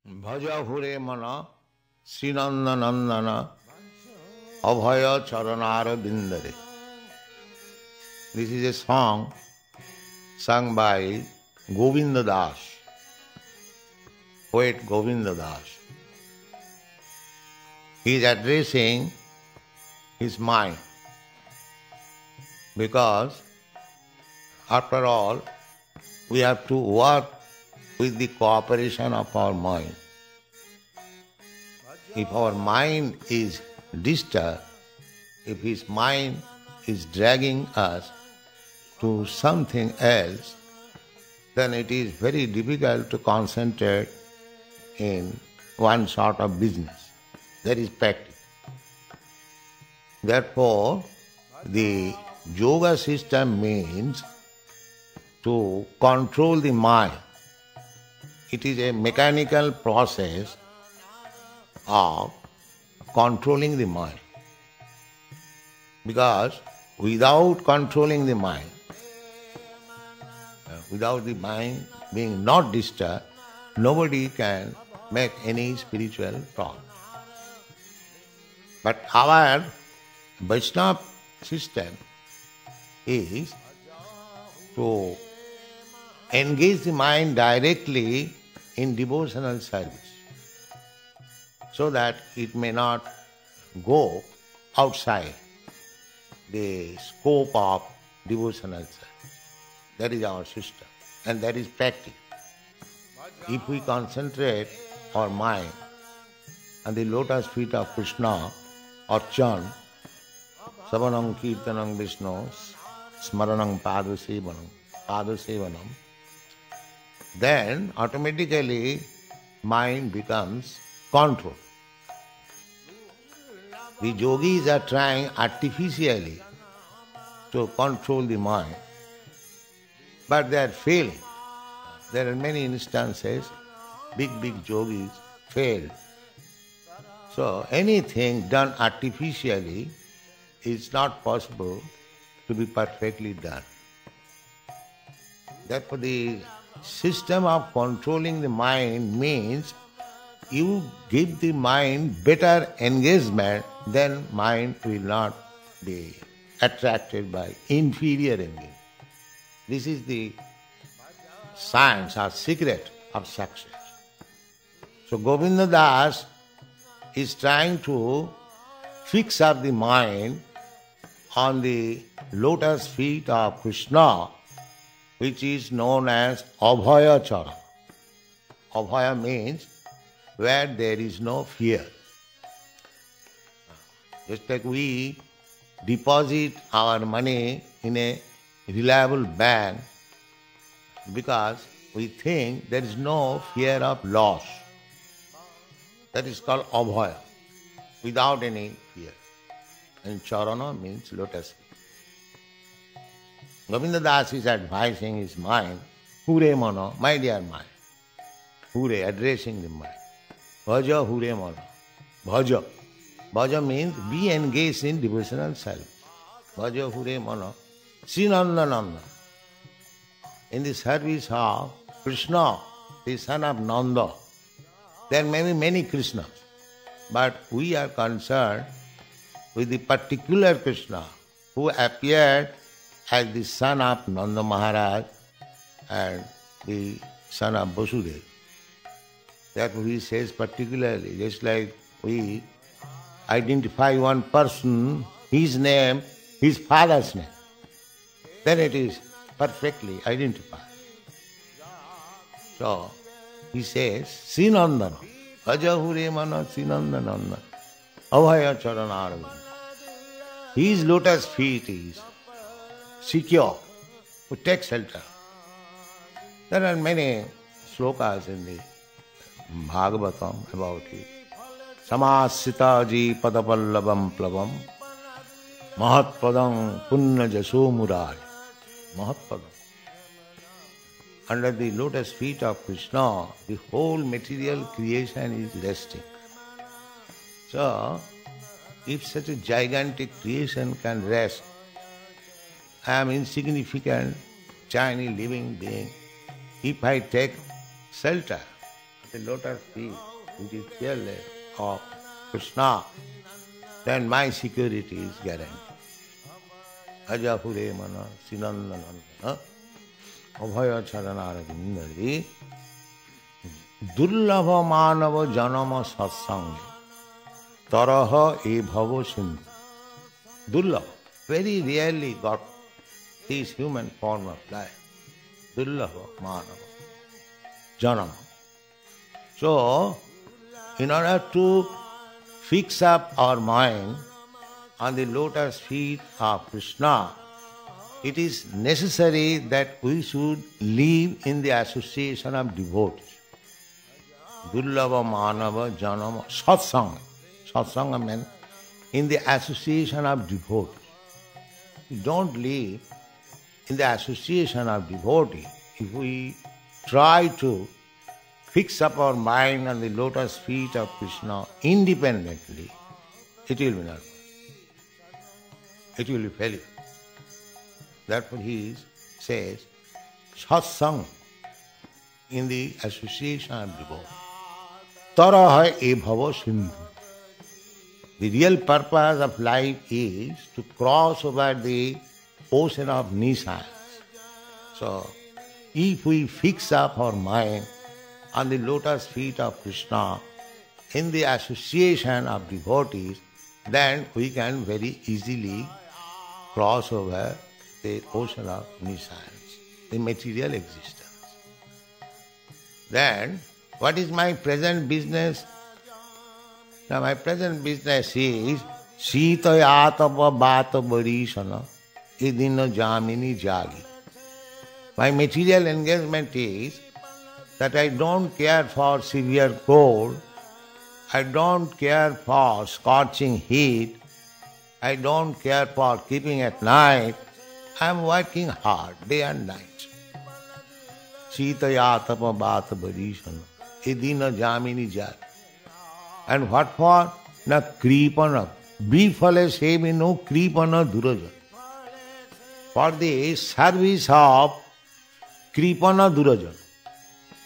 Bhaja hure mana Srinanda Nandana Abhaya Charanara Bindare. This is a song sung by Govinda Das, poet Govinda Das. He is addressing his mind because after all we have to work with the cooperation of our mind. If our mind is disturbed, if his mind is dragging us to something else, then it is very difficult to concentrate in one sort of business. That is practice. Therefore, the yoga system means to control the mind. It is a mechanical process of controlling the mind. Because without controlling the mind, without the mind being not disturbed, nobody can make any spiritual progress. But our Vaishnava system is to engage the mind directly in devotional service so that it may not go outside the scope of devotional service. That is our system and that is practice. If we concentrate our mind on the lotus feet of Krishna or chant Savanam Kirtanam Vishnu Smaranam Padasevanam, then automatically mind becomes controlled. The yogis are trying artificially to control the mind, but they are failing. There are many instances, big yogis failed. So anything done artificially is not possible to be perfectly done. Therefore the system of controlling the mind means you give the mind better engagement, then mind will not be attracted by inferior engagement. This is the science or secret of success. So Govinda Das is trying to fix up the mind on the lotus feet of Krishna, which is known as Abhaya Chara. Abhaya means where there is no fear. Just like we deposit our money in a reliable bank because we think there is no fear of loss. That is called Abhaya, without any fear. And Charana means lotus feet. Govinda Das is advising his mind, Hure Mana, my dear mind. Hure, addressing the mind. Bhaja Hure Mana. Bhaja. Bhaja means be engaged in devotional service. Bhaja Hure Mana. Srinanda Nanda. In the service of Krishna, the son of Nanda. There may be many Krishnas, but we are concerned with the particular Krishna who appeared as the son of Nanda Maharaj and the son of Vasudeva. Therefore he says particularly, just like we identify one person, his name, his father's name, then it is perfectly identified. So he says, Srinandana, Ajahure Mana Srinandananda, Abhaya Charanara. His lotus feet is secure to take shelter. There are many slokas in the Bhagavatam about it. Samasita ji padapallabam plavam mahatpadam punna jaso murari. Mahatpadam. Under the lotus feet of Krishna, the whole material creation is resting. So, if such a gigantic creation can rest, I am insignificant, tiny living being. If I take shelter, the lotus feet, which is fearless of Krishna, then my security is guaranteed. Ajapure mana sinandananda abhaya charanaragindari durlabha manava janama satsang taraha e bhavo sindhu. Durlabha, very rarely got this human form of life. Durlabha manava janama. So, in order to fix up our mind on the lotus feet of Krishna, it is necessary that we should live in the association of devotees. Durlabha manava janama satsanga. Satsanga means in the association of devotees. We don't live in the association of devotees. If we try to fix up our mind on the lotus feet of Krishna independently, it will be not. It will be failure. Therefore he says, satsang, in the association of devotees. Taraha e bhava sindhu. The real purpose of life is to cross over the ocean of nescience. So, if we fix up our mind on the lotus feet of Krishna in the association of devotees, then we can very easily cross over the ocean of nescience, the material existence. Then, what is my present business? Now my present business is Sita Yatava Bata Barishana Idina Jamini Jagi. My material engagement is that I don't care for severe cold, I don't care for scorching heat, I don't care for keeping at night, I am working hard day and night. Sita Yatava Bata Barishana Idina Jamini Jagi. And what for? Na kripana. Bifale semi no kripana durajan. For the service of kripana durajan.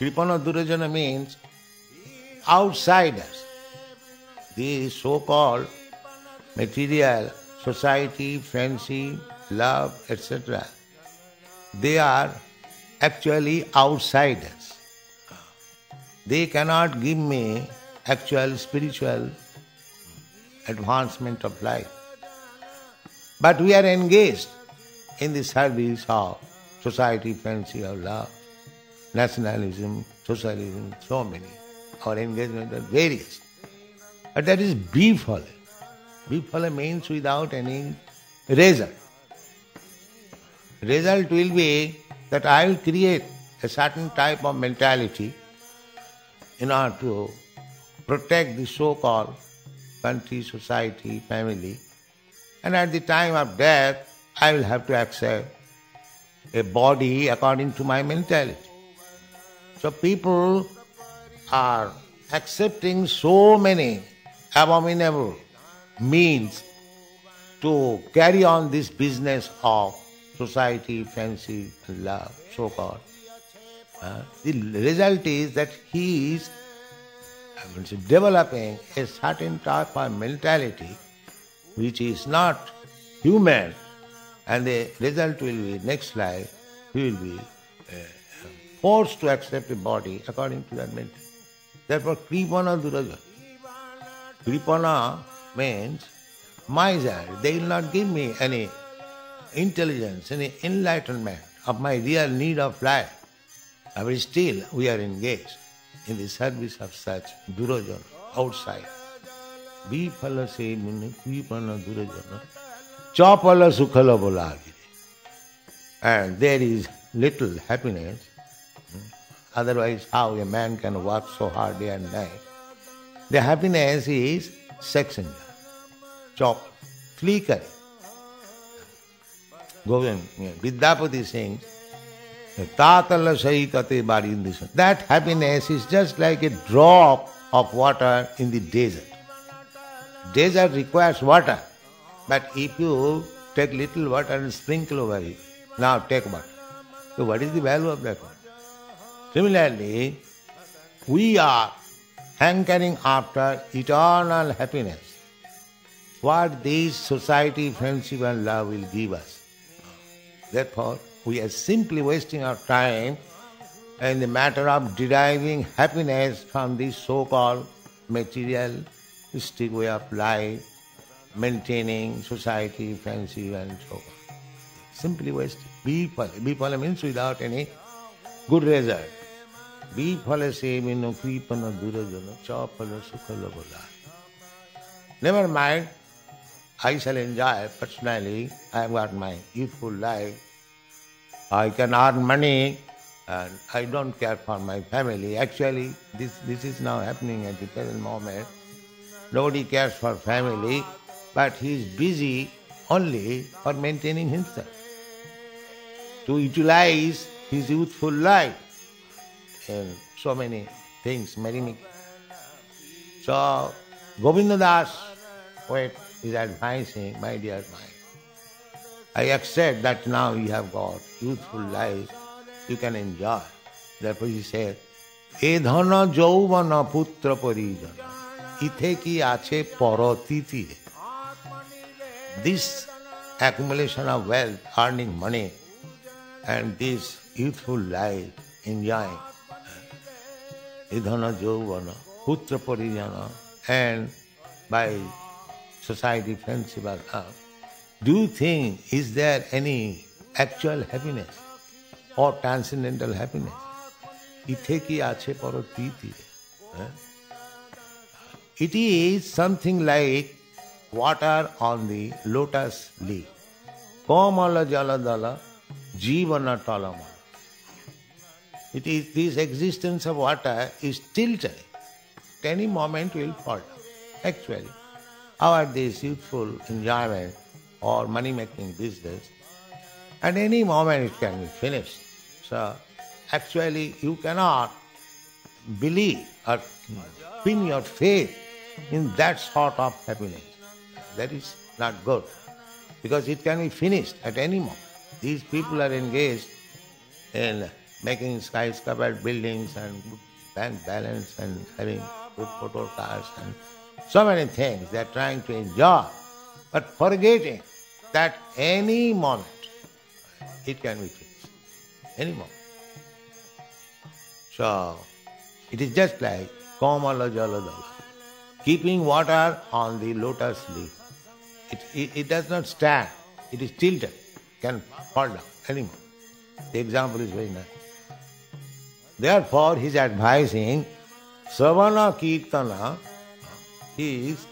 Kripana durajana means outsiders. The so-called material, society, friendship, love, etc. They are actually outsiders. They cannot give me actual spiritual advancement of life. But we are engaged in the service of society, friendship, of love, nationalism, socialism, so many. Our engagement are various. But that is bifala. Bifala means without any result. Result will be that I will create a certain type of mentality in order to protect the so-called country, society, family. And at the time of death, I will have to accept a body according to my mentality. So people are accepting so many abominable means to carry on this business of society, friendship, love, so-called. The result is that he is developing a certain type of mentality which is not human, and the result will be next life he will be forced to accept a body according to that mentality. Therefore, kripana duraja. Kripana means miser. They will not give me any intelligence, any enlightenment of my real need of life. But still we are engaged in the service of such durajana outside. Bifala se mune kripana durajana chapala sukhala bolagire. And there is little happiness. Otherwise, how a man can work so hard day and night? The happiness is sex enjoy, chop, flickering. Govind, Vidyapati sings, Tatala Saikate Barindishan. That happiness is just like a drop of water in the desert. Desert requires water, but if you take little water and sprinkle over it, now take water. So what is the value of that water? Similarly, we are hankering after eternal happiness. What this society, friendship and love will give us. Therefore, we are simply wasting our time in the matter of deriving happiness from this so-called materialistic way of life, maintaining society, friendship and so on. Simply wasting. Biphala means without any good result. Biphala sevino kripana durajana chapala sukhala bodha. Never mind, I shall enjoy personally. I have got my youthful life. I can earn money and I don't care for my family. Actually, this is now happening at the present moment. Nobody cares for family, but he is busy only for maintaining himself, to utilize his youthful life in so many things, many. So, Govinda Das poet is advising, my dear mind, I accept that now you have got youthful life, you can enjoy. Therefore he said, E dhana jauvana putra parijana, ithe ki ache parotiti. This accumulation of wealth, earning money, and this youthful life, enjoying, E dhana jauvana putra parijana, and by society, friendship, or love, do you think, is there any actual happiness or transcendental happiness? Ithe ki ache parotiti. It is something like water on the lotus leaf. Kamala jaladala jivana talamala. It is this existence of water is tilted. At any moment will fall down. Actually, our this youthful enjoyment or money-making business, at any moment it can be finished. So, actually you cannot believe or pin your faith in that sort of happiness. That is not good, because it can be finished at any moment. These people are engaged in making skyscraper buildings and bank balance and having good motor cars and so many things they are trying to enjoy, but forgetting that any moment it can be finished. Any moment. So, it is just like Kamala Jaladala, keeping water on the lotus leaf. It does not stand, it is tilted, can fall down any moment. The example is very nice. Therefore, he is advising Savana Kirtana. He is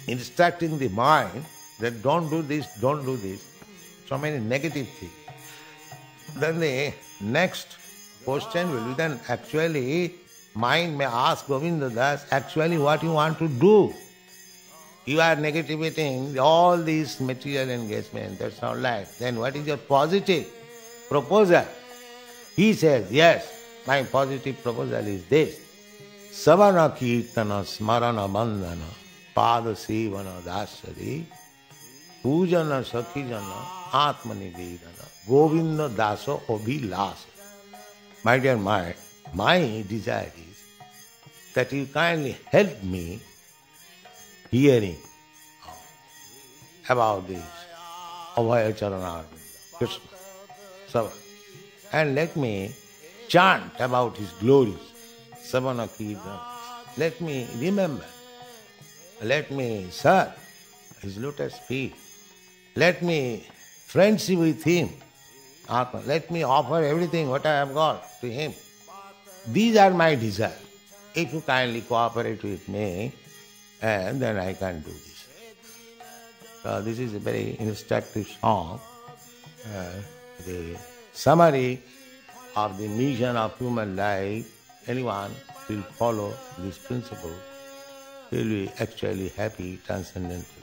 instructing the mind that don't do this, so many negative things. Then the next question will be, then actually mind may ask Govinda Das, actually what you want to do? You are negativating all these material engagement, that's our life. Then what is your positive proposal? He says, yes, my positive proposal is this. Savana kirtana smarana bandhana pada sevana dasari pujana sakhijana atmanivedana Govinda daso abhilasa. My dear mind, my desire is that you kindly help me hearing about this Abhaya Charana Krishna Savana, and let me chant about his glories. Savana Kirtana. Let me remember. Let me serve his lotus feet. Let me friendship with him. Let me offer everything what I have got to him. These are my desires. If you kindly cooperate with me, and then I can do this. So this is a very instructive song. The summary of the mission of human life, anyone will follow this principle, will be actually happy, transcendental.